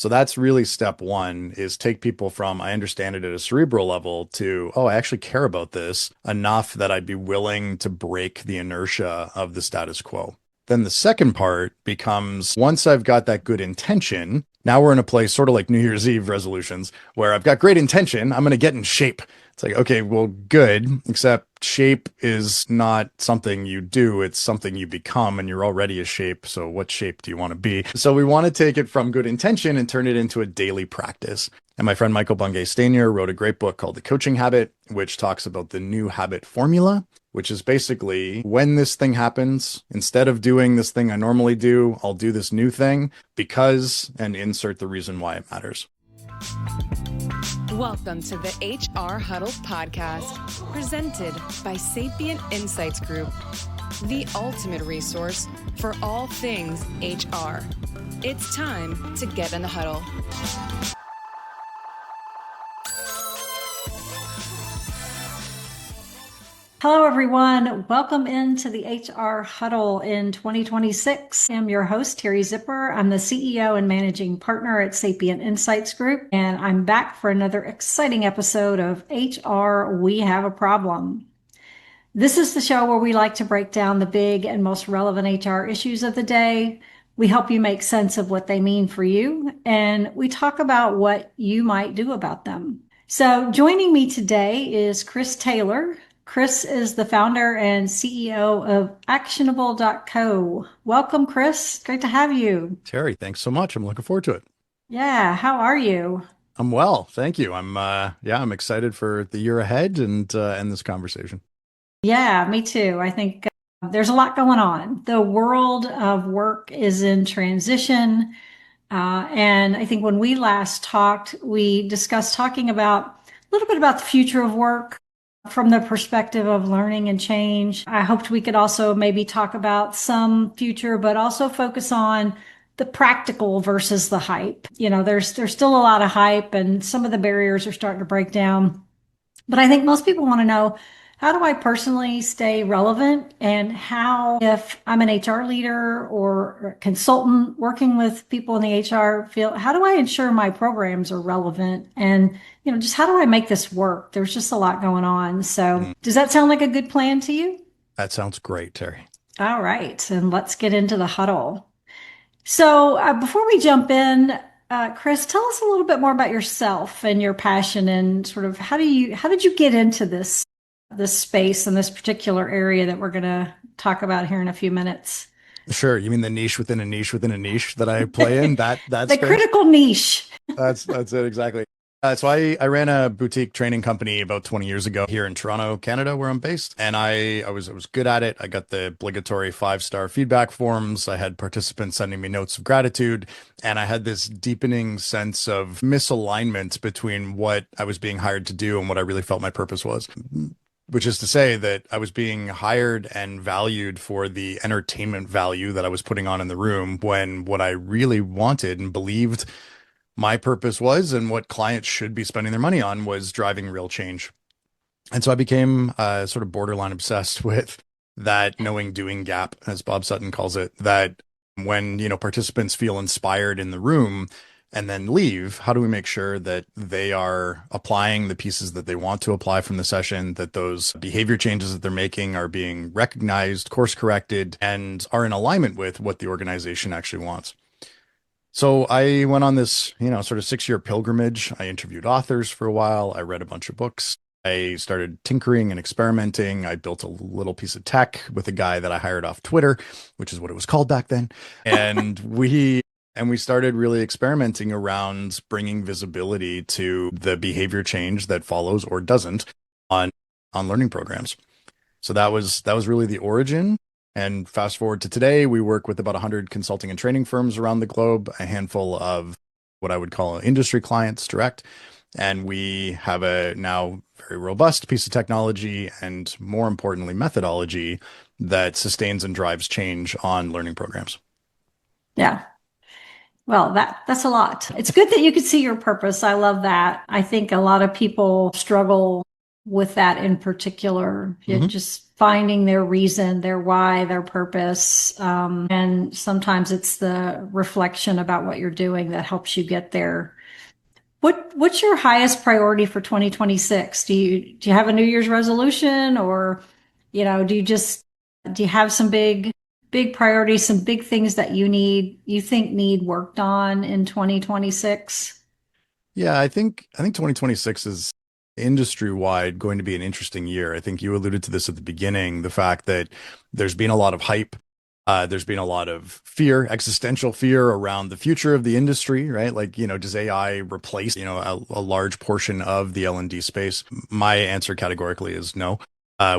So that's really step one is take people from I understand it at a cerebral level to, oh, I actually care about this enough that I'd be willing to break the inertia of the status quo. Then the second part becomes once I've got that good intention, now we're in a place sort of like New Year's Eve resolutions where I've got great intention, I'm going to get in shape. It's like, okay, well, good, except shape is not something you do, it's something you become, and you're already a shape. So, what shape do you want to be? So, we want to take it from good intention and turn it into a daily practice. And my friend Michael Bungay Stanier wrote a great book called The Coaching Habit, which talks about the new habit formula, which is basically when this thing happens, instead of doing this thing I normally do, I'll do this new thing because, and insert the reason why it matters. Welcome to the HR Huddle podcast, presented by Sapient Insights Group, the ultimate resource for all things HR. It's time to get in the huddle. Hello, everyone. Welcome into the HR Huddle in 2026. I'm your host, Teri Zipper. I'm the CEO and managing partner at Sapient Insights Group, and I'm back for another exciting episode of HR We Have a Problem. This is the show where we like to break down the big and most relevant HR issues of the day. We help you make sense of what they mean for you, and we talk about what you might do about them. So joining me today is Chris Taylor. Chris is the founder and CEO of actionable.co. Welcome, Chris. Great to have you. Teri, thanks so much. I'm looking forward to it. Yeah, how are you? I'm well, thank you. I'm excited for the year ahead and this conversation. Yeah, me too. I think there's a lot going on. The world of work is in transition. And I think when we last talked, we discussed talking about a little bit about the future of work from the perspective of learning and change. I hoped we could also maybe talk about some future, but also focus on the practical versus the hype. You know, there's still a lot of hype and some of the barriers are starting to break down. But I think most people want to know, how do I personally stay relevant, and how, if I'm an HR leader or a consultant working with people in the HR field, how do I ensure my programs are relevant? And, you know, just how do I make this work? There's just a lot going on. So does that sound like a good plan to you? That sounds great, Teri. All right. And let's get into the huddle. So before we jump in, Chris, tell us a little bit more about yourself and your passion, and sort of how did you get into this space and this particular area that we're going to talk about here in a few minutes? Sure. You mean the niche within a niche within a niche that I play in? That's the critical niche. That's it exactly. So I ran a boutique training company about 20 years ago here in Toronto, Canada, where I'm based. And I was good at it. I got the obligatory 5-star feedback forms. I had participants sending me notes of gratitude. And I had this deepening sense of misalignment between what I was being hired to do and what I really felt my purpose was. Which is to say that I was being hired and valued for the entertainment value that I was putting on in the room, when what I really wanted and believed my purpose was, and what clients should be spending their money on, was driving real change. And so I became sort of borderline obsessed with that knowing doing gap, as Bob Sutton calls it, that when, participants feel inspired in the room and then leave, how do we make sure that they are applying the pieces that they want to apply from the session, that those behavior changes that they're making are being recognized, course corrected, and are in alignment with what the organization actually wants. So I went on this, sort of 6-year pilgrimage. I interviewed authors for a while. I read a bunch of books. I started tinkering and experimenting. I built a little piece of tech with a guy that I hired off Twitter, which is what it was called back then. And we started really experimenting around bringing visibility to the behavior change that follows or doesn't on learning programs. So that was really the origin. And fast forward to today, we work with about 100 consulting and training firms around the globe, a handful of what I would call industry clients direct. And we have a now very robust piece of technology and, more importantly, methodology that sustains and drives change on learning programs. Yeah. Well, that's a lot. It's good that you can see your purpose. I love that. I think a lot of people struggle with that in particular. Hmm. Just finding their reason, their why, their purpose. And sometimes it's the reflection about what you're doing that helps you get there. What's your highest priority for 2026? Do you have a New Year's resolution, or do you have some big priorities, some big things that you think need worked on in 2026? Yeah, I think 2026 is industry wide going to be an interesting year. I think you alluded to this at the beginning, the fact that there's been a lot of hype. There's been a lot of fear, existential fear around the future of the industry, right? Like, does AI replace, a large portion of the L&D space? My answer categorically is no.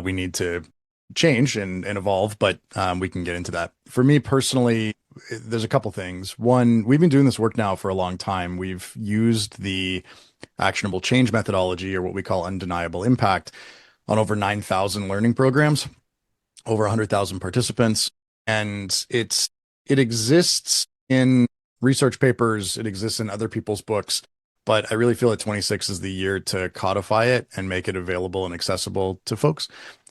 We need to change and evolve, but we can get into that. For me personally, there's a couple things. One, we've been doing this work now for a long time. We've used the actionable change methodology, or what we call undeniable impact, on over 9,000 learning programs, over 100,000 participants. And it exists in research papers, it exists in other people's books, but I really feel that 26 is the year to codify it and make it available and accessible to folks.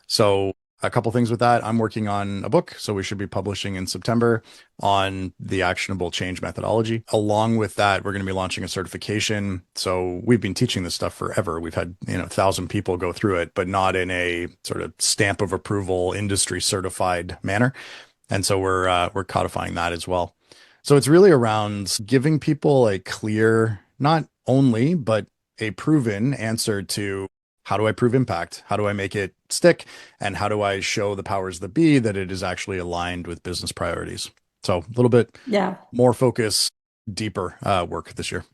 So a couple things with that. I'm working on a book, so we should be publishing in September on the actionable change methodology. Along with that, we're going to be launching a certification. So we've been teaching this stuff forever. We've had, 1,000 people go through it, but not in a sort of stamp of approval, industry certified manner. And so we're codifying that as well. So it's really around giving people a clear, not only, but a proven answer to how do I prove impact? How do I make it stick? And how do I show the powers that be that it is actually aligned with business priorities? So a little bit Yeah. more focus, deeper work this year.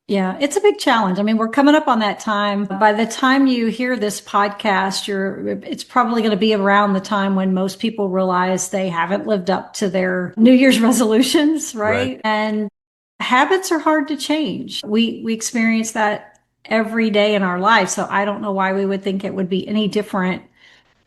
Yeah, it's a big challenge. I mean, we're coming up on that time. By the time you hear this podcast, it's probably going to be around the time when most people realize they haven't lived up to their New Year's resolutions, Right. right? And habits are hard to change. We experience that every day in our life. So I don't know why we would think it would be any different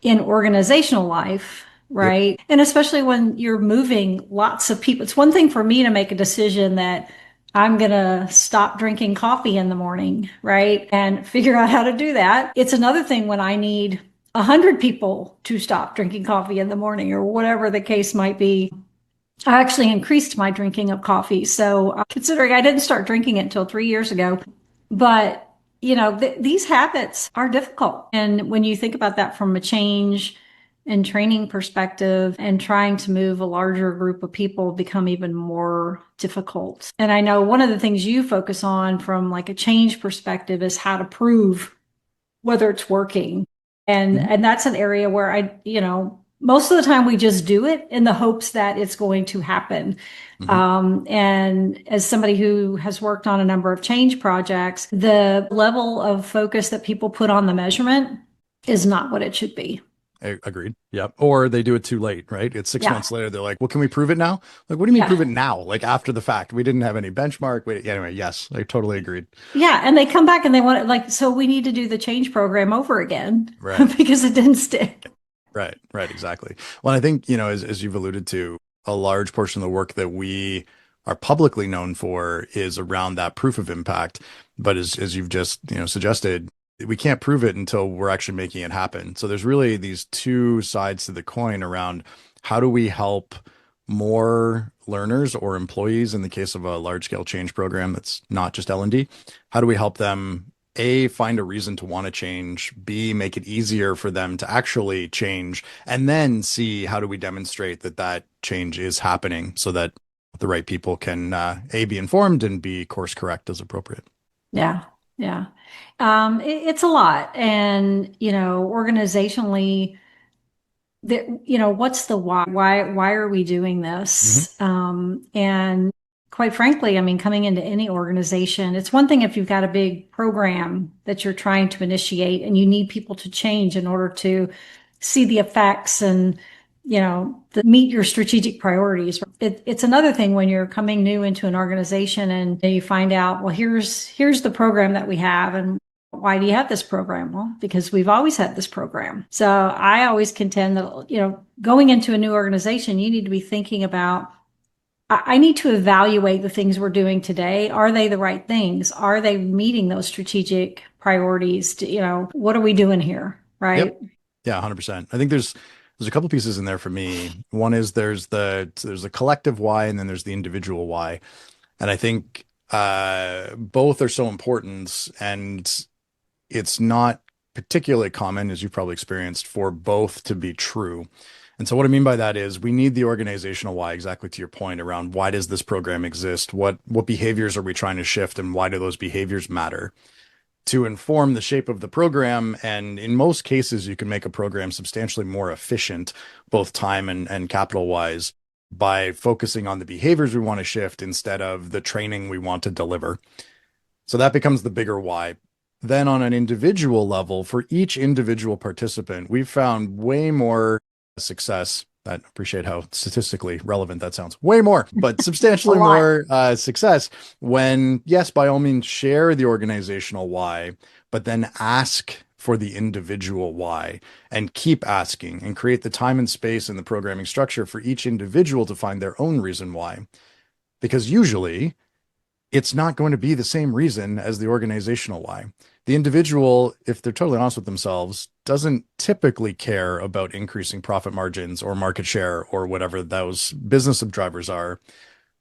in organizational life, Yep. right? And especially when you're moving lots of people. It's one thing for me to make a decision that I'm going to stop drinking coffee in the morning, right? And figure out how to do that. It's another thing when I need 100 people to stop drinking coffee in the morning, or whatever the case might be. I actually increased my drinking of coffee. So, considering I didn't start drinking it until 3 years ago, but these habits are difficult. And when you think about that from a change and training perspective, and trying to move a larger group of people, become even more difficult. And I know one of the things you focus on from like a change perspective is how to prove whether it's working. And Mhm. and that's an area where most of the time we just do it in the hopes that it's going to happen. Mhm. And as somebody who has worked on a number of change projects, the level of focus that people put on the measurement is not what it should be. Agreed. Yep. Or they do it too late, right? It's six Yeah. months later. They're like, well, can we prove it now? Like, what do you mean Yeah. prove it now? Like after the fact, we didn't have any benchmark. Anyway, yes, I totally agreed. Yeah. And they come back and they want it like, so we need to do the change program over again Right. because it didn't stick. Right. Right. Exactly. Well, I think, as you've alluded to, a large portion of the work that we are publicly known for is around that proof of impact. But as you've just, suggested, we can't prove it until we're actually making it happen. So there's really these two sides to the coin around how do we help more learners or employees in the case of a large scale change program that's not just L&D. How do we help them A, find a reason to want to change, B, make it easier for them to actually change, and then C, how do we demonstrate that that change is happening so that the right people can A, be informed, and B, course correct as appropriate. Yeah. Yeah. It's a lot. And, organizationally, what's the why? Why are we doing Hmm. this? And quite frankly, I mean, coming into any organization, it's one thing if you've got a big program that you're trying to initiate and you need people to change in order to see the effects and, meet your strategic priorities. It's another thing when you're coming new into an organization and you find out, well, here's the program that we have, and why do you have this program? Well, because we've always had this program. So I always contend that, going into a new organization, you need to be thinking about I need to evaluate the things we're doing today. Are they the right things? Are they meeting those strategic priorities? What are we doing here? Yep. Right. Yeah, 100%. I think there's a couple pieces in there for me. One is there's the collective why, and then there's the individual why. And I think both are so important, and it's not particularly common, as you've probably experienced, for both to be true. And so what I mean by that is we need the organizational why, exactly to your point around why does this program exist? What behaviors are we trying to shift, and why do those behaviors matter to inform the shape of the program? And in most cases, you can make a program substantially more efficient, both time and capital wise, by focusing on the behaviors we want to shift instead of the training we want to deliver. So that becomes the bigger why. Then on an individual level, for each individual participant, we've found way more success. I appreciate how statistically relevant that sounds. Way more, but A substantially lot. more success when, yes, by all means, share the organizational why, but then ask for the individual why and keep asking and create the time and space in the programming structure for each individual to find their own reason why. Because usually it's not going to be the same reason as the organizational why. The individual, if they're totally honest with themselves, doesn't typically care about increasing profit margins or market share or whatever those business drivers are,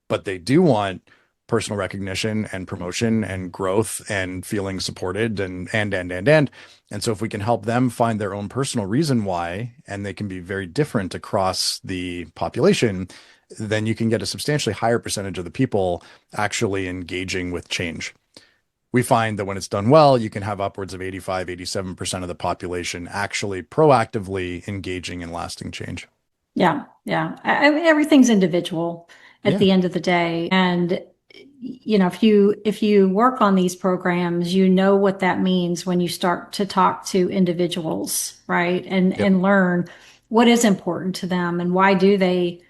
but they do want personal recognition and promotion and growth and feeling supported and so if we can help them find their own personal reason why, and they can be very different across the population, then you can get a substantially higher percentage of the people actually engaging with change. We find that when it's done well, you can have upwards of 85, 87% of the population actually proactively engaging in lasting change. Yeah. Yeah. Everything's individual at Yeah, the end of the day. And if you work on these programs, you know what that means when you start to talk to individuals, right? And yep, and learn what is important to them and why do they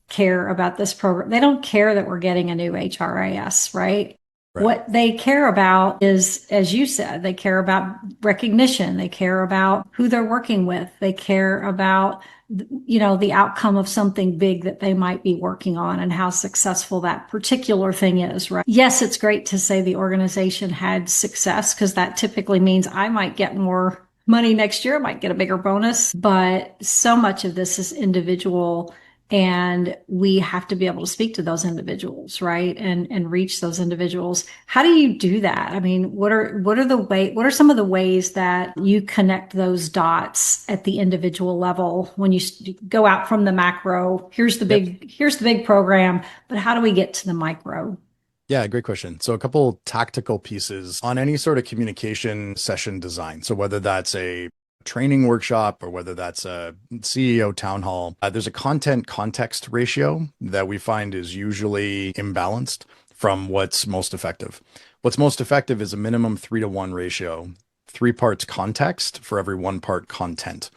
care about this program. They don't care that we're getting a new HRIS, right? right. What they care about is, as you said, they care about recognition. They care about who they're working with. They care about, the outcome of something big that they might be working on and how successful that particular thing is, right? Yes, it's great to say the organization had success because that typically means I might get more money next year, I might get a bigger bonus, but so much of this is individual, and we have to be able to speak to those individuals, right? And reach those individuals. How do you do that? I mean, what are some of the ways that you connect those dots at the individual level when you go out from the macro? Yep. Here's the big program, but how do we get to the micro? Yeah, great question. So a couple tactical pieces on any sort of communication session design. So whether that's a training workshop or whether that's a CEO town hall, there's a content context ratio that we find is usually imbalanced from what's most effective. What's most effective is a minimum 3-to-1 ratio, 3 parts context for every 1 part content.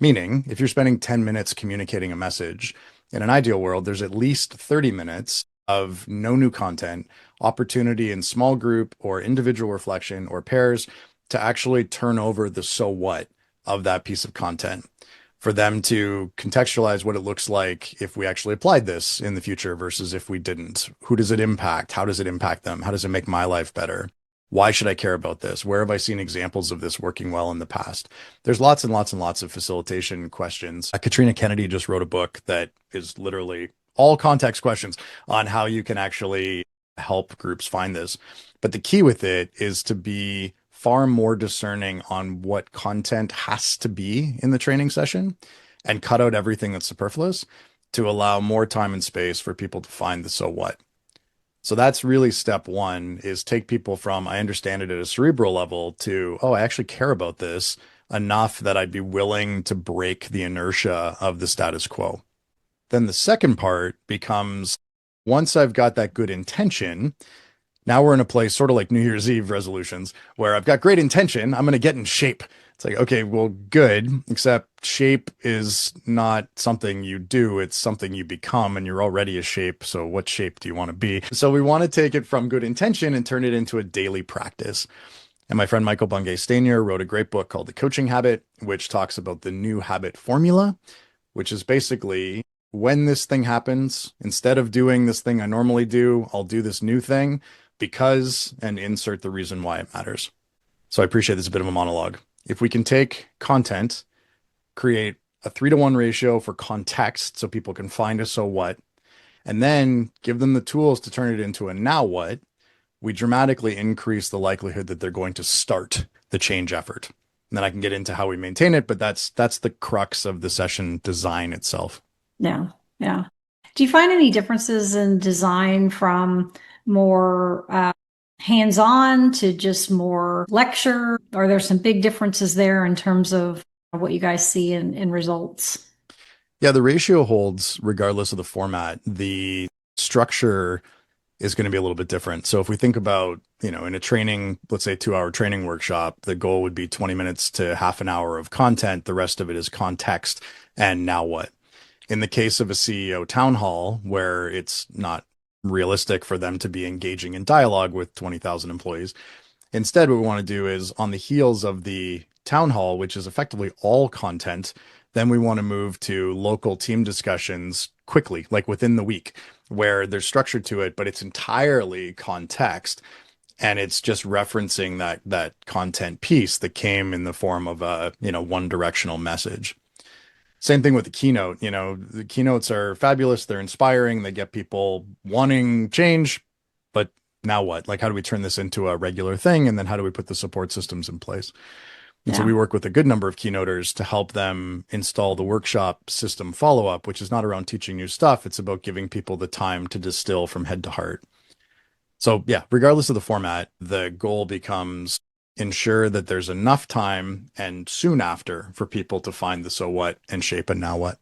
Meaning, if you're spending 10 minutes communicating a message, in an ideal world, there's at least 30 minutes of no new content, opportunity in small group or individual reflection or pairs to actually turn over the so what of that piece of content for them to contextualize what it looks like if we actually applied this in the future versus if we didn't. Who does it impact? How does it impact them? How does it make my life better? Why should I care about this? Where have I seen examples of this working well in the past? There's lots and lots and lots of facilitation questions. Katrina Kennedy just wrote a book that is literally all context questions on how you can actually help groups find this. But the key with it is to be far more discerning on what content has to be in the training session and cut out everything that's superfluous to allow more time and space for people to find the so what. So that's really step one, is take people from, I understand it at a cerebral level, to, oh, I actually care about this enough that I'd be willing to break the inertia of the status quo. Then the second part becomes, once I've got that good intention, now we're in a place sort of like New Year's Eve resolutions where I've got great intention. I'm going to get in shape. It's like, okay, well, good, except shape is not something you do. It's something you become, and you're already a shape. So what shape do you want to be? So we want to take it from good intention and turn it into a daily practice. And my friend Michael Bungay Stanier wrote a great book called The Coaching Habit, which talks about the new habit formula, which is basically when this thing happens, instead of doing this thing I normally do, I'll do this new thing because, and insert the reason why it matters. So I appreciate this is a bit of a monologue. If we can take content, create a 3-to-1 ratio for context so people can find a so what, and then give them the tools to turn it into a now what, we dramatically increase the likelihood that they're going to start the change effort. And then I can get into how we maintain it, but that's the crux of the session design itself. Yeah. Yeah. Do you find any differences in design from more hands-on to just more lecture? Are there some big differences there in terms of what you guys see in results? Yeah, the ratio holds regardless of the format. The structure is going to be a little bit different. So if we think about, in a training, let's say 2-hour training workshop, the goal would be 20 minutes to half an hour of content. The rest of it is context and now what. In the case of a CEO town hall, where it's not realistic for them to be engaging in dialogue with 20,000 employees, instead, what we want to do is on the heels of the town hall, which is effectively all content, then we want to move to local team discussions quickly, like within the week, where there's structure to it, but it's entirely context. And it's just referencing that content piece that came in the form of a, one directional message. Same thing with the keynote. The keynotes are fabulous. They're inspiring. They get people wanting change. But now what? Like, how do we turn this into a regular thing? And then how do we put the support systems in place? And so Yeah. we work with a good number of keynoters to help them install the workshop system follow-up, which is not around teaching new stuff. It's about giving people the time to distill from head to heart. So yeah, regardless of the format, the goal becomes ensure that there's enough time and soon after for people to find the so what and shape a now what.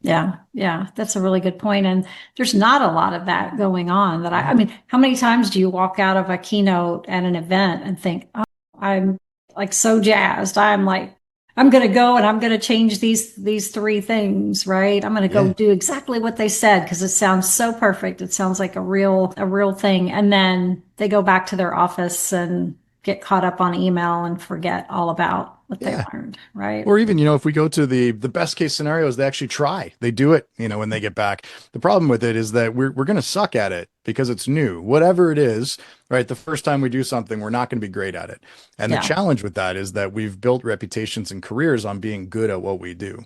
Yeah, yeah, that's a really good point. And there's not a lot of that going on that I mean, how many times do you walk out of a keynote at an event and think, oh, I'm like so jazzed. I'm like, I'm going to go and I'm going to change these three things, right? I'm going to go Yeah. do exactly what they said because it sounds so perfect. It sounds like a real thing. And then they go back to their office and get caught up on email and forget all about what they Yeah. learned, right? Or even, if we go to the best case scenarios, they actually try. They do it, when they get back. The problem with it is that we're going to suck at it because it's new. Whatever it is, right? The first time we do something, we're not going to be great at it. And the Yeah, challenge with that is that we've built reputations and careers on being good at what we do.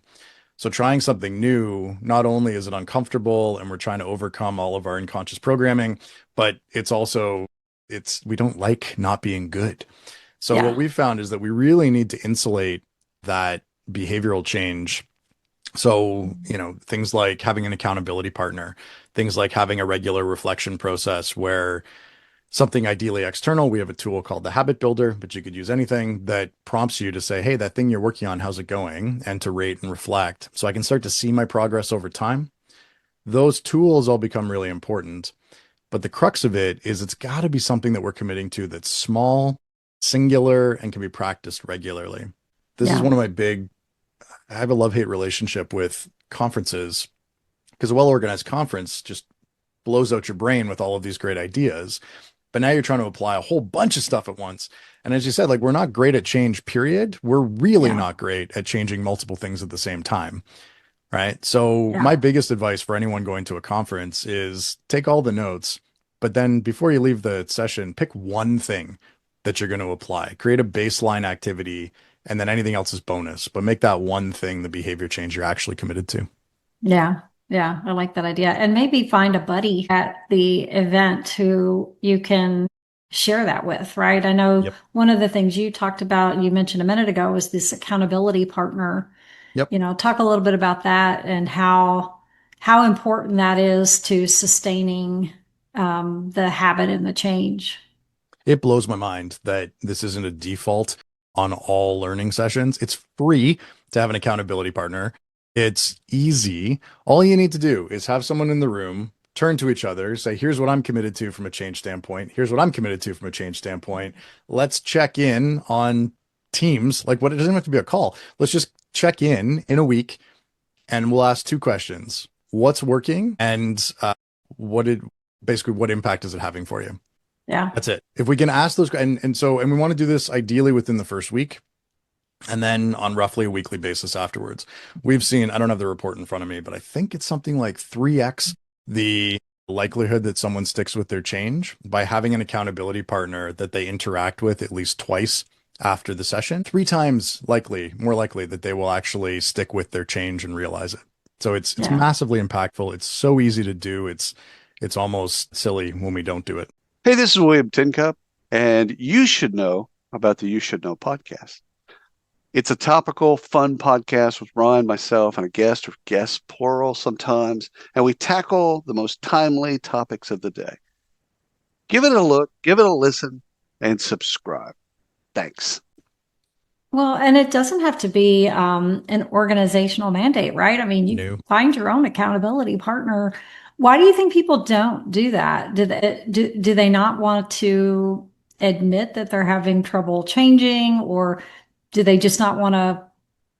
So trying something new, not only is it uncomfortable and we're trying to overcome all of our unconscious programming, but we don't like not being good. So what yeah, we've found is that we really need to insulate that behavioral change. So, things like having an accountability partner, things like having a regular reflection process where something ideally external, we have a tool called the habit builder, but you could use anything that prompts you to say, hey, that thing you're working on, how's it going? And to rate and reflect. So I can start to see my progress over time. Those tools all become really important. But the crux of it is it's got to be something that we're committing to that's small, singular, and can be practiced regularly. This is yeah, one of my big, I have a love-hate relationship with conferences because a well-organized conference just blows out your brain with all of these great ideas. But now you're trying to apply a whole bunch of stuff at once. And as you said, like we're not great at change, period. We're really yeah, not great at changing multiple things at the same time. Right. So yeah. my biggest advice for anyone going to a conference is take all the notes, but then before you leave the session, pick one thing that you're going to apply. Create a baseline activity, and then anything else is bonus, but make that one thing the behavior change you're actually committed to. Yeah, yeah, I like that idea. And maybe find a buddy at the event who you can share that with, right? I know Yep. one of the things you talked about, you mentioned a minute ago, was this accountability partner. Yep. Talk a little bit about that and how important that is to sustaining the habit and the change. It blows my mind that this isn't a default on all learning sessions. It's free to have an accountability partner. It's easy. All you need to do is have someone in the room, turn to each other, say, here's what I'm committed to from a change standpoint. Here's what I'm committed to from a change standpoint. Let's check in on Teams. Like what, it doesn't have to be a call. Let's just check in a week and we'll ask two questions. What's working and what did basically what impact is it having for you? Yeah, That's it. If we can ask those, and we want to do this ideally within the first week. And then on roughly a weekly basis afterwards, we've seen, I don't have the report in front of me, but I think it's something like 3x the likelihood that someone sticks with their change by having an accountability partner that they interact with at least twice after the session. 3 times likely, more likely that they will actually stick with their change and realize it. So it's Yeah. massively impactful. It's so easy to do. It's almost silly when we don't do it. Hey, this is William Tincup, and you should know about the You Should Know podcast. It's a topical, fun podcast with Ryan, myself, and a guest, or guests plural sometimes, and we tackle the most timely topics of the day. Give it a look, give it a listen, and subscribe. Thanks. Well, and it doesn't have to be an organizational mandate, right? I mean, you New. find your own accountability partner. Why do you think people don't do that? Do they not want to admit that they're having trouble changing, or do they just not want to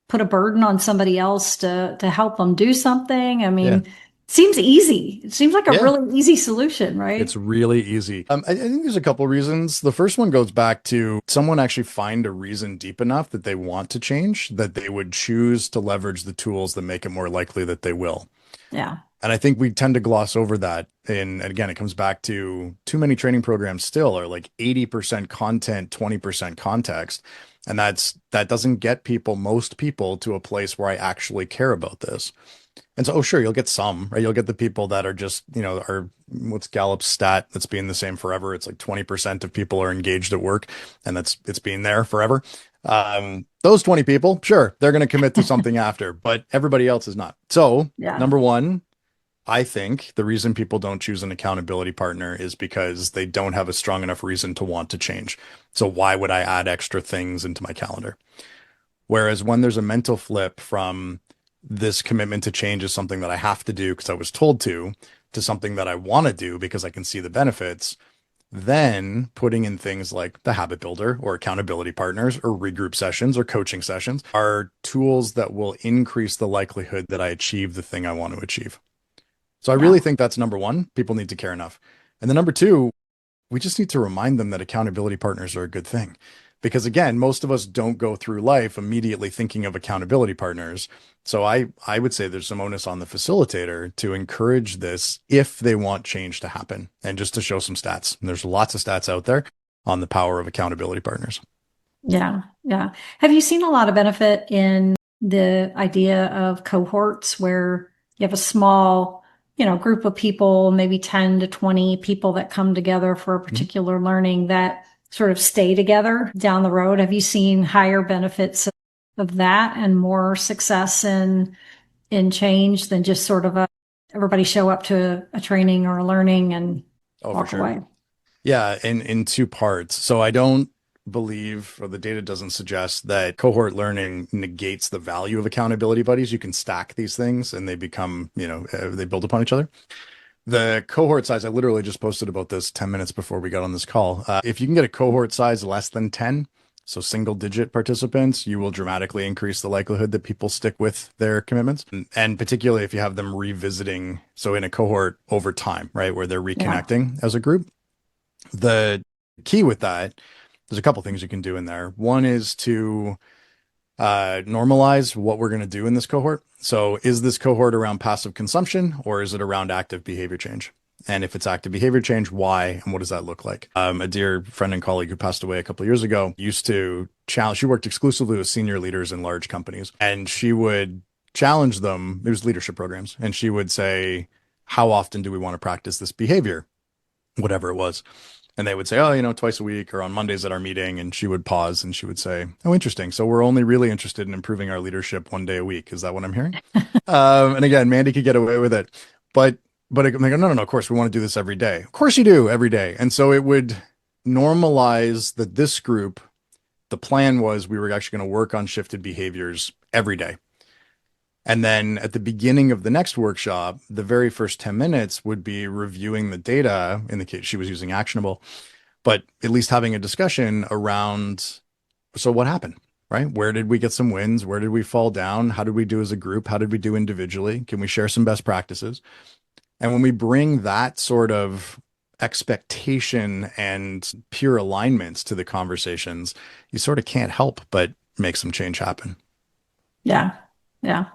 put a burden on somebody else to help them do something? I Yeah. mean, seems easy. It seems like a Yeah. really easy solution, right? It's really easy. I think there's a couple reasons. The first one goes back to someone actually find a reason deep enough that they want to change, that they would choose to leverage the tools that make it more likely that they will. Yeah. And I think we tend to gloss over that. And again, it comes back to too many training programs still are like 80% content, 20% context. And that doesn't get most people to a place where I actually care about this. And so, oh, sure, you'll get some, right? You'll get the people that are just, are what's Gallup's stat that's been the same forever. It's like 20% of people are engaged at work, and it's been there forever. Those 20 people, sure, they're going to commit to something after, but everybody else is not. So, Yeah. number one, I think the reason people don't choose an accountability partner is because they don't have a strong enough reason to want to change. So why would I add extra things into my calendar? Whereas when there's a mental flip from this commitment to change is something that I have to do because I was told to something that I want to do because I can see the benefits, then putting in things like the habit builder or accountability partners or regroup sessions or coaching sessions are tools that will increase the likelihood that I achieve the thing I want to achieve. So I really Yeah. think that's number one. People need to care enough. And then number two, we just need to remind them that accountability partners are a good thing. Because again, most of us don't go through life immediately thinking of accountability partners. So I would say there's some onus on the facilitator to encourage this if they want change to happen and just to show some stats. And there's lots of stats out there on the power of accountability partners. Yeah. Yeah. Have you seen a lot of benefit in the idea of cohorts where you have a small, group of people, maybe 10 to 20 people that come together for a particular learning that sort of stay together down the road? Have you seen higher benefits of that and more success in change than just sort of everybody show up to a training or a learning and Oh, for walk sure. away? Yeah, in two parts. So I don't believe, or the data doesn't suggest that cohort learning negates the value of accountability buddies. You can stack these things and they become, they build upon each other. The cohort size, I literally just posted about this 10 minutes before we got on this call. If you can get a cohort size less than 10, so single digit participants, you will dramatically increase the likelihood that people stick with their commitments. And particularly if you have them revisiting, so in a cohort over time, right, where they're Yeah. reconnecting as a group. The key with that, there's a couple things you can do in there. One is to normalize what we're going to do in this cohort. So is this cohort around passive consumption or is it around active behavior change? And if it's active behavior change, why and what does that look like? A dear friend and colleague who passed away a couple of years ago used to challenge, she worked exclusively with senior leaders in large companies, and she would challenge them. It was leadership programs. And she would say, how often do we want to practice this behavior? Whatever it was. And they would say, oh, twice a week or on Mondays at our meeting. And she would pause and she would say, oh, interesting. So we're only really interested in improving our leadership one day a week. Is that what I'm hearing? And again, Mandy could get away with it. But I'm like, no, of course we want to do this every day. Of course you do every day. And so it would normalize that this group, the plan was we were actually going to work on shifted behaviors every day. And then at the beginning of the next workshop, the very first 10 minutes would be reviewing the data in the case she was using actionable, but at least having a discussion around, so what happened, right? Where did we get some wins? Where did we fall down? How did we do as a group? How did we do individually? Can we share some best practices? And when we bring that sort of expectation and pure alignments to the conversations, you sort of can't help but make some change happen. Yeah. Yeah.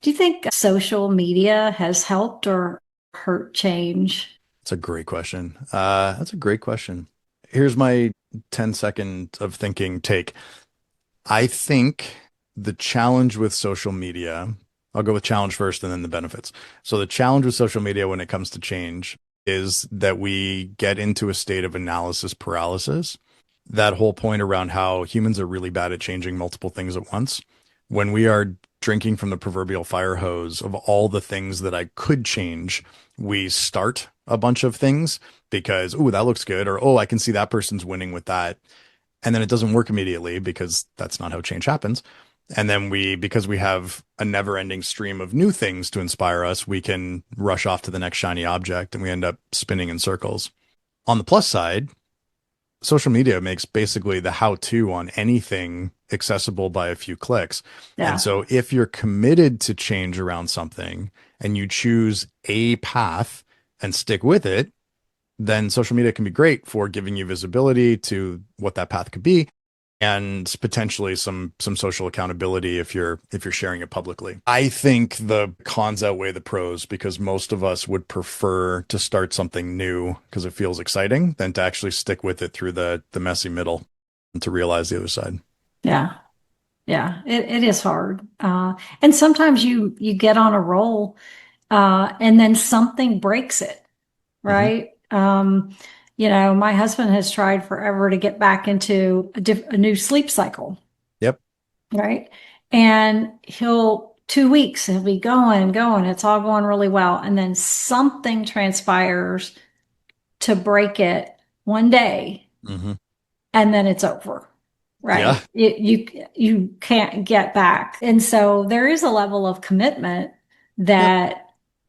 Do you think social media has helped or hurt change? That's a great question. That's a great question. Here's my 10-second of thinking take. I think the challenge with social media, I'll go with challenge first and then the benefits. So the challenge with social media when it comes to change is that we get into a state of analysis paralysis. That whole point around how humans are really bad at changing multiple things at once. When we are drinking from the proverbial fire hose of all the things that I could change, we start a bunch of things because, oh, that looks good, or oh, I can see that person's winning with that. And then it doesn't work immediately because that's not how change happens. And then because we have a never ending stream of new things to inspire us, we can rush off to the next shiny object and we end up spinning in circles. On the plus side, social media makes basically the how to on anything accessible by a few clicks. And Yeah. so if you're committed to change around something and you choose a path and stick with it, then social media can be great for giving you visibility to what that path could be and potentially some social accountability if you're sharing it publicly. I think the cons outweigh the pros because most of us would prefer to start something new because it feels exciting than to actually stick with it through the messy middle and to realize the other side. Yeah. Yeah. It is hard. And sometimes you get on a roll, and then something breaks it, Hmm. right? My husband has tried forever to get back into a new sleep cycle, Yep. right? And 2 weeks, he'll be going and going. It's all going really well. And then something transpires to break it one day, Hmm. and then it's over, Yeah. right? You can't get back. And so there is a level of commitment Yep. that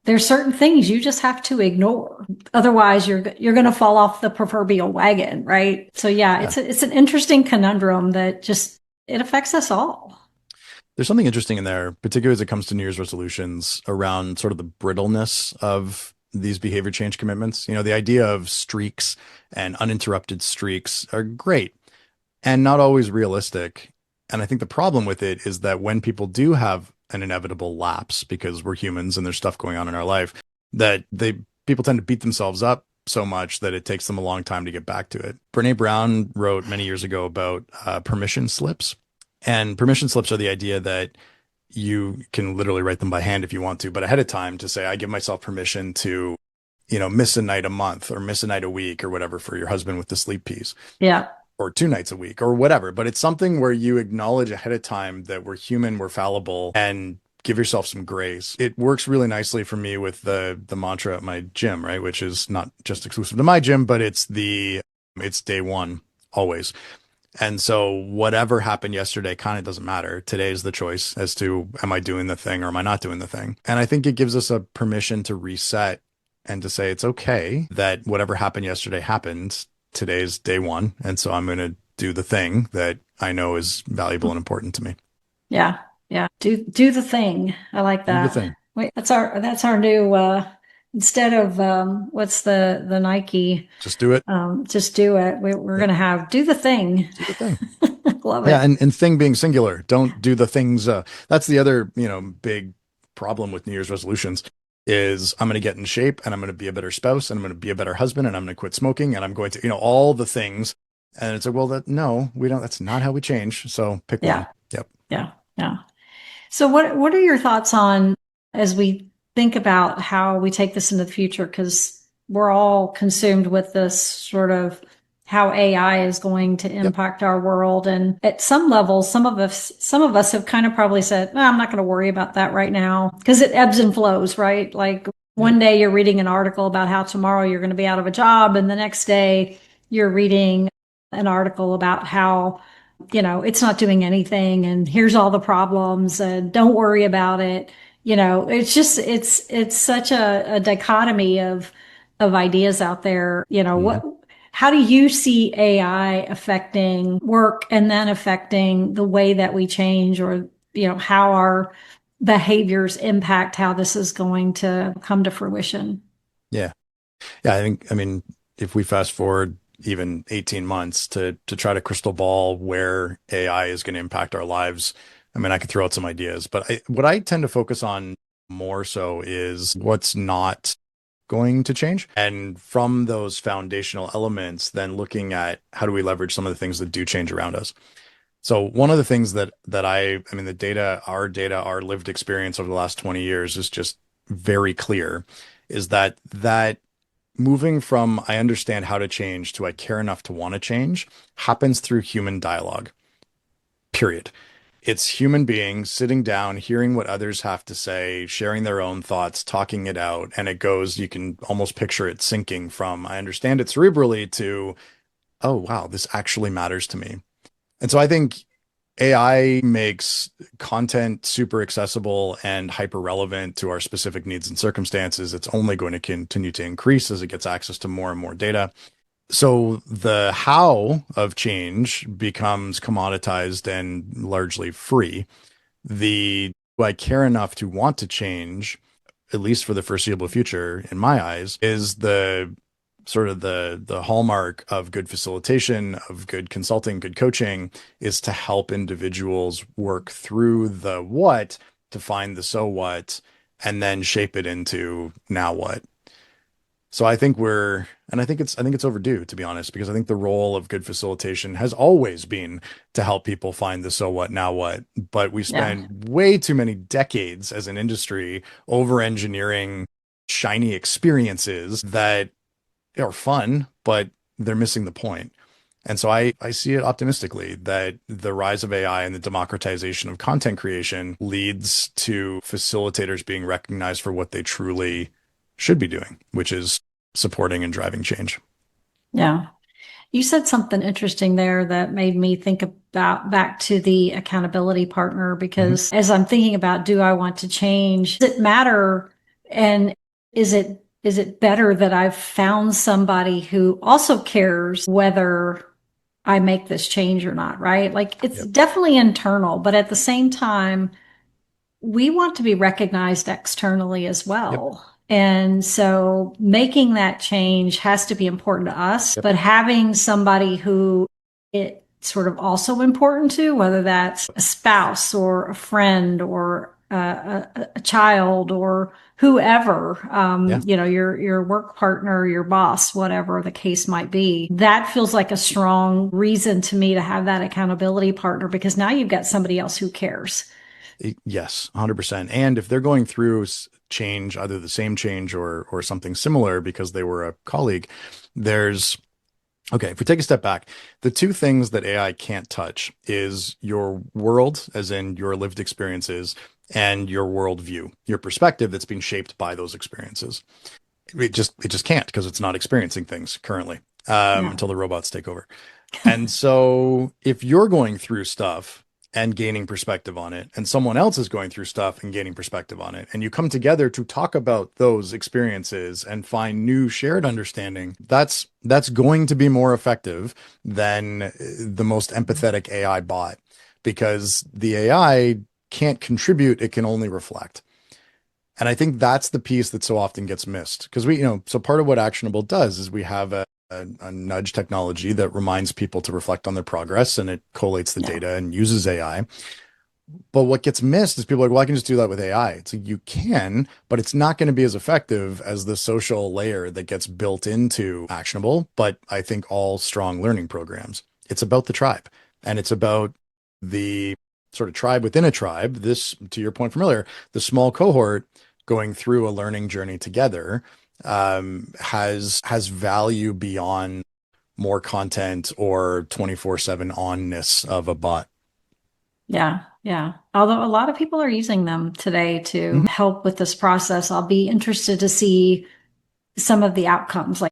there's certain things you just have to ignore. Otherwise, you're going to fall off the proverbial wagon, right? So yeah, Yeah. it's an interesting conundrum that just it affects us all. There's something interesting in there, particularly as it comes to New Year's resolutions around sort of the brittleness of these behavior change commitments. The idea of streaks and uninterrupted streaks are great and not always realistic. And I think the problem with it is that when people do have an inevitable lapse, because we're humans and there's stuff going on in our life, that people tend to beat themselves up so much that it takes them a long time to get back to it. Brene Brown wrote many years ago about permission slips. And permission slips are the idea that you can literally write them by hand if you want to, but ahead of time to say, I give myself permission to, miss a night a month or miss a night a week or whatever for your husband with the sleep piece Yeah. or 2 nights a week or whatever. But it's something where you acknowledge ahead of time that we're human, we're fallible, and give yourself some grace. It works really nicely for me with the mantra at my gym, right? Which is not just exclusive to my gym, but it's day one always. And so whatever happened yesterday kind of doesn't matter. Today's the choice as to am I doing the thing or am I not doing the thing? And I think it gives us a permission to reset and to say it's okay that whatever happened yesterday happened. Today's day one. And so I'm going to do the thing that I know is valuable and important to me. Yeah. Yeah. Do the thing. I like Do the that. thing. Wait, that's our new instead of what's the Nike Just do it. just do it. We're Yep. gonna have do the thing. Do the thing. Love Yeah, it. and thing being singular. Don't do the things. That's the other, big problem with New Year's resolutions is I'm going to get in shape and I'm going to be a better spouse and I'm going to be a better husband and I'm going to quit smoking and I'm going to, all the things. And it's like, well, no, we don't. That's not how we change. So pick Yeah. one. Yep. Yeah. Yeah. So what are your thoughts on as we think about how we take this into the future? Because we're all consumed with this sort of how AI is going to Yep. impact our world. And at some level, some of us have kind of probably said, no, I'm not going to worry about that right now because it ebbs and flows, right? Like Yep. one day you're reading an article about how tomorrow you're going to be out of a job, and the next day you're reading an article about how it's not doing anything and here's all the problems and don't worry about it. It's just, it's such a dichotomy of ideas out there. Mhm. How do you see AI affecting work and then affecting the way that we change or, how our behaviors impact how this is going to come to fruition? Yeah. Yeah. I mean, if we fast forward, even 18 months to try to crystal ball where AI is going to impact our lives. I mean, I could throw out some ideas, but what I tend to focus on more so is what's not going to change. And from those foundational elements, then looking at how do we leverage some of the things that do change around us. So one of the things that I mean, the data, our lived experience over the last 20 years is just very clear, is that moving from I understand how to change to I care enough to want to change happens through human dialogue, period. It's human beings sitting down, hearing what others have to say, sharing their own thoughts, talking it out. And it goes, you can almost picture it sinking from I understand it cerebrally to, oh, wow, this actually matters to me. And so I think AI makes content super accessible and hyper relevant to our specific needs and circumstances. It's only going to continue to increase as it gets access to more and more data. So the how of change becomes commoditized and largely free. The do I care enough to want to change, at least for the foreseeable future, in my eyes, is the sort of the hallmark of good facilitation, of good consulting, good coaching, is to help individuals work through the what to find the so what and then shape it into now what. So I think and I think it's overdue, to be honest, because I think the role of good facilitation has always been to help people find the so what, now what. But we Yeah. spend way too many decades as an industry over engineering shiny experiences that are fun, but they're missing the point. And so I see it optimistically that the rise of AI and the democratization of content creation leads to facilitators being recognized for what they truly should be doing, which is supporting and driving change. Yeah. You said something interesting there that made me think about back to the accountability partner, Mhm. because as I'm thinking about, do I want to change? Does it matter? And is it better that I've found somebody who also cares whether I make this change or not, right? Like it's Yep. definitely internal, but at the same time, we want to be recognized externally as Yep. well. And so making that change has to be important to us, Yep. but having somebody who it's sort of also important to, whether that's a spouse or a friend or a child or whoever, Yeah. your work partner, your boss, whatever the case might be, that feels like a strong reason to me to have that accountability partner, because now you've got somebody else who cares. Yes, 100%. And if they're going through change, either the same change or something similar because they were a colleague, there's okay, if we take a step back, the two things that AI can't touch is your world, as in your lived experiences, and your worldview, your perspective that's being shaped by those experiences. It just can't because it's not experiencing things currently, Yeah. until the robots take over. And so if you're going through stuff and gaining perspective on it, and someone else is going through stuff and gaining perspective on it, and you come together to talk about those experiences and find new shared understanding, that's going to be more effective than the most empathetic AI bot, because the AI can't contribute, it can only reflect. And I think that's the piece that so often gets missed because so part of what Actionable does is we have a nudge technology that reminds people to reflect on their progress and it collates the Yeah. data and uses AI. But what gets missed is people are like, well, I can just do that with AI. It's like you can, but it's not going to be as effective as the social layer that gets built into Actionable. But I think all strong learning programs, it's about the tribe and it's about the sort of tribe within a tribe. This, to your point from earlier, the small cohort going through a learning journey together has value beyond more content or 24/7 onness of a bot. Yeah, yeah. Although a lot of people are using them today to Mhm. help with this process, I'll be interested to see some of the outcomes. Like,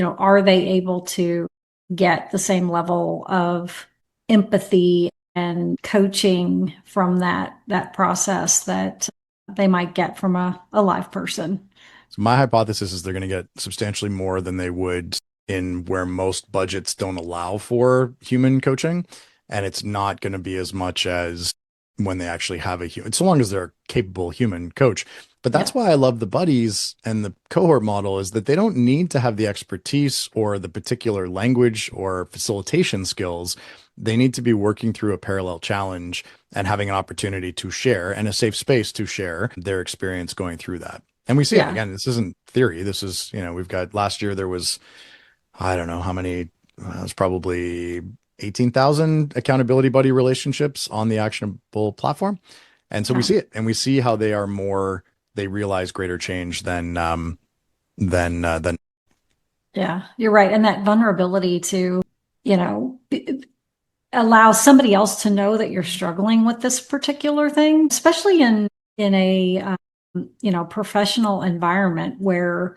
are they able to get the same level of empathy and coaching from that process that they might get from a live person? So my hypothesis is they're going to get substantially more than they would in where most budgets don't allow for human coaching. And it's not going to be as much as when they actually have a human, so long as they're a capable human coach. But Yeah. that's why I love the buddies and the cohort model, is that they don't need to have the expertise or the particular language or facilitation skills. They need to be working through a parallel challenge and having an opportunity to share and a safe space to share their experience going through that. And we see it Yeah. again. This isn't theory. This is, we've got last year there was, I don't know how many, it was probably 18,000 accountability buddy relationships on the actionable platform. And so we Yeah. see it, and we see how they realize greater change than. Yeah, you're right. And that vulnerability to, you know, allow somebody else to know that you're struggling with this particular thing, especially in a professional environment where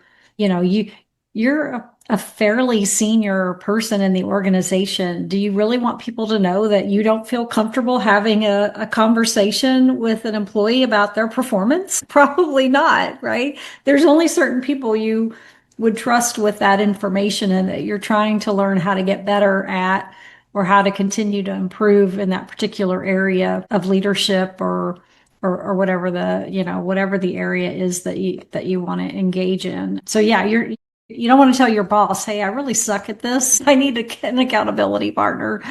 you're a fairly senior person in the organization. Do you really want people to know that you don't feel comfortable having a conversation with an employee about their performance? Probably not, right? There's only certain people you would trust with that information, and that you're trying to learn how to get better at, or how to continue to improve in that particular area of leadership, or whatever whatever the area is that you want to engage in. So yeah, you don't want to tell your boss, hey, I really suck at this. I need to get an accountability partner.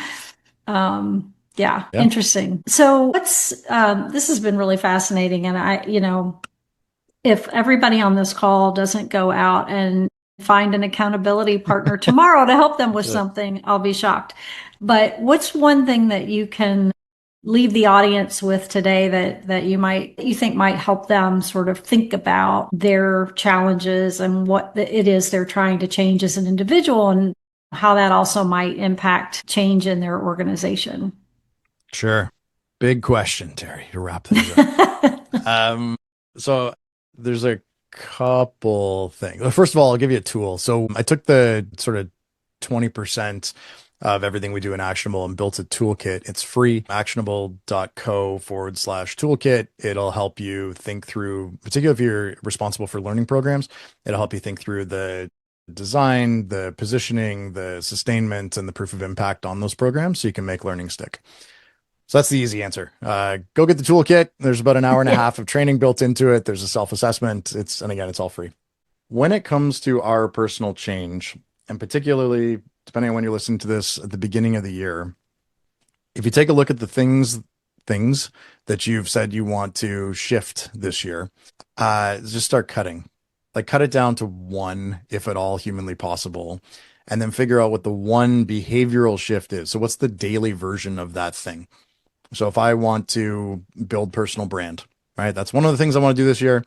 Yeah, Yeah. interesting. So this has been really fascinating. And if everybody on this call doesn't go out and find an accountability partner tomorrow to help them with That's it. something, I'll be shocked. But what's one thing that you can leave the audience with today that you think might help them sort of think about their challenges and what it is they're trying to change as an individual, and how that also might impact change in their organization? Sure. Big question, Terry, to wrap things up. So there's a couple things. Well, first of all, I'll give you a tool. So I took the sort of 20% of everything we do in Actionable and built a toolkit. It's free, actionable.co/toolkit. It'll help you think through, particularly if you're responsible for learning programs, it'll help you think through the design, the positioning, the sustainment, and the proof of impact on those programs so you can make learning stick. So that's the easy answer. Go get the toolkit. There's about an hour and a half of training built into it. There's a self-assessment. And again, it's all free. When it comes to our personal change, and particularly depending on when you're listening to this at the beginning of the year, if you take a look at the things that you've said you want to shift this year, just start cutting. Like, cut it down to one, if at all humanly possible, and then figure out what the one behavioral shift is. So what's the daily version of that thing? So if I want to build personal brand, right? That's one of the things I want to do this year.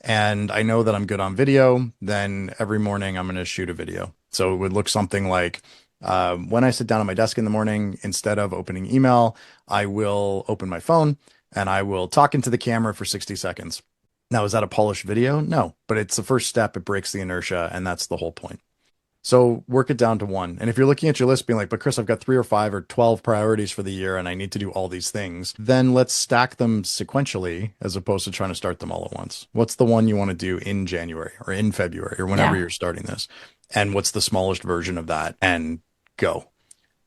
And I know that I'm good on video, then every morning I'm going to shoot a video. So it would look something like, when I sit down at my desk in the morning, instead of opening email, I will open my phone and I will talk into the camera for 60 seconds. Now, is that a polished video? No, but it's the first step. It breaks the inertia, and that's the whole point. So work it down to one. And if you're looking at your list being like, but Chris, I've got 3 or 5 or 12 priorities for the year and I need to do all these things, then let's stack them sequentially as opposed to trying to start them all at once. What's the one you want to do in January or in February or whenever Yeah. you're starting this? And what's the smallest version of that? And go.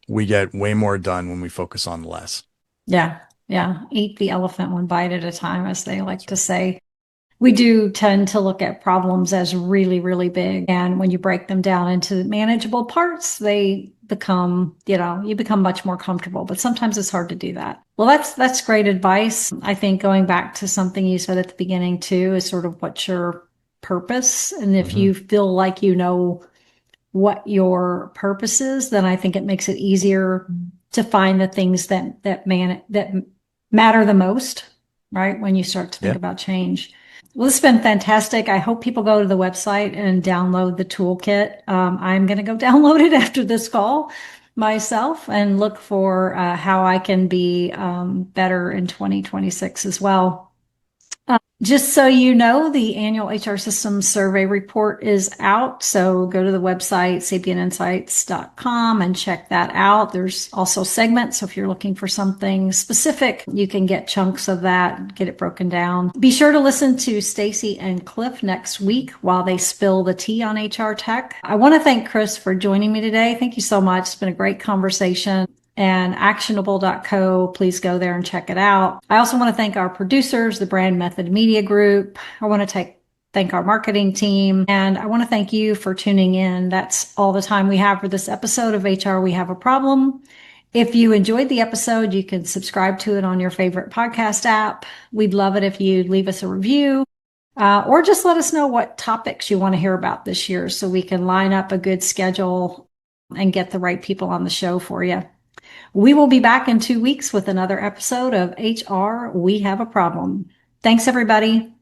We get way more done when we focus on less. Yeah. Yeah. Eat the elephant one bite at a time, as they like to say. We do tend to look at problems as really, really big. And when you break them down into manageable parts, they become, you become much more comfortable. But sometimes it's hard to do that. Well, that's great advice. I think going back to something you said at the beginning too, is sort of what's your purpose. And if you feel like you know what your purpose is, then I think it makes it easier to find the things that matter the most, right? When you start to think Yeah. about change. Well, this has been fantastic. I hope people go to the website and download the toolkit. I'm going to go download it after this call myself and look for how I can be better in 2026 as well. Just so you know, the annual HR Systems Survey report is out. So go to the website, sapieninsights.com, and check that out. There's also segments. So if you're looking for something specific, you can get chunks of that, get it broken down. Be sure to listen to Stacy and Cliff next week while they spill the tea on HR tech. I want to thank Chris for joining me today. Thank you so much. It's been a great conversation. and actionable.co. Please go there and check it out. I also want to thank our producers, the Brand Method Media Group. I want to thank our marketing team, and I want to thank you for tuning in. That's all the time we have for this episode of HR We Have a Problem. If you enjoyed the episode, you can subscribe to it on your favorite podcast app. We'd love it if you'd leave us a review, or just let us know what topics you want to hear about this year so we can line up a good schedule and get the right people on the show for you. We will be back in 2 weeks with another episode of HR We Have a Problem. Thanks, everybody.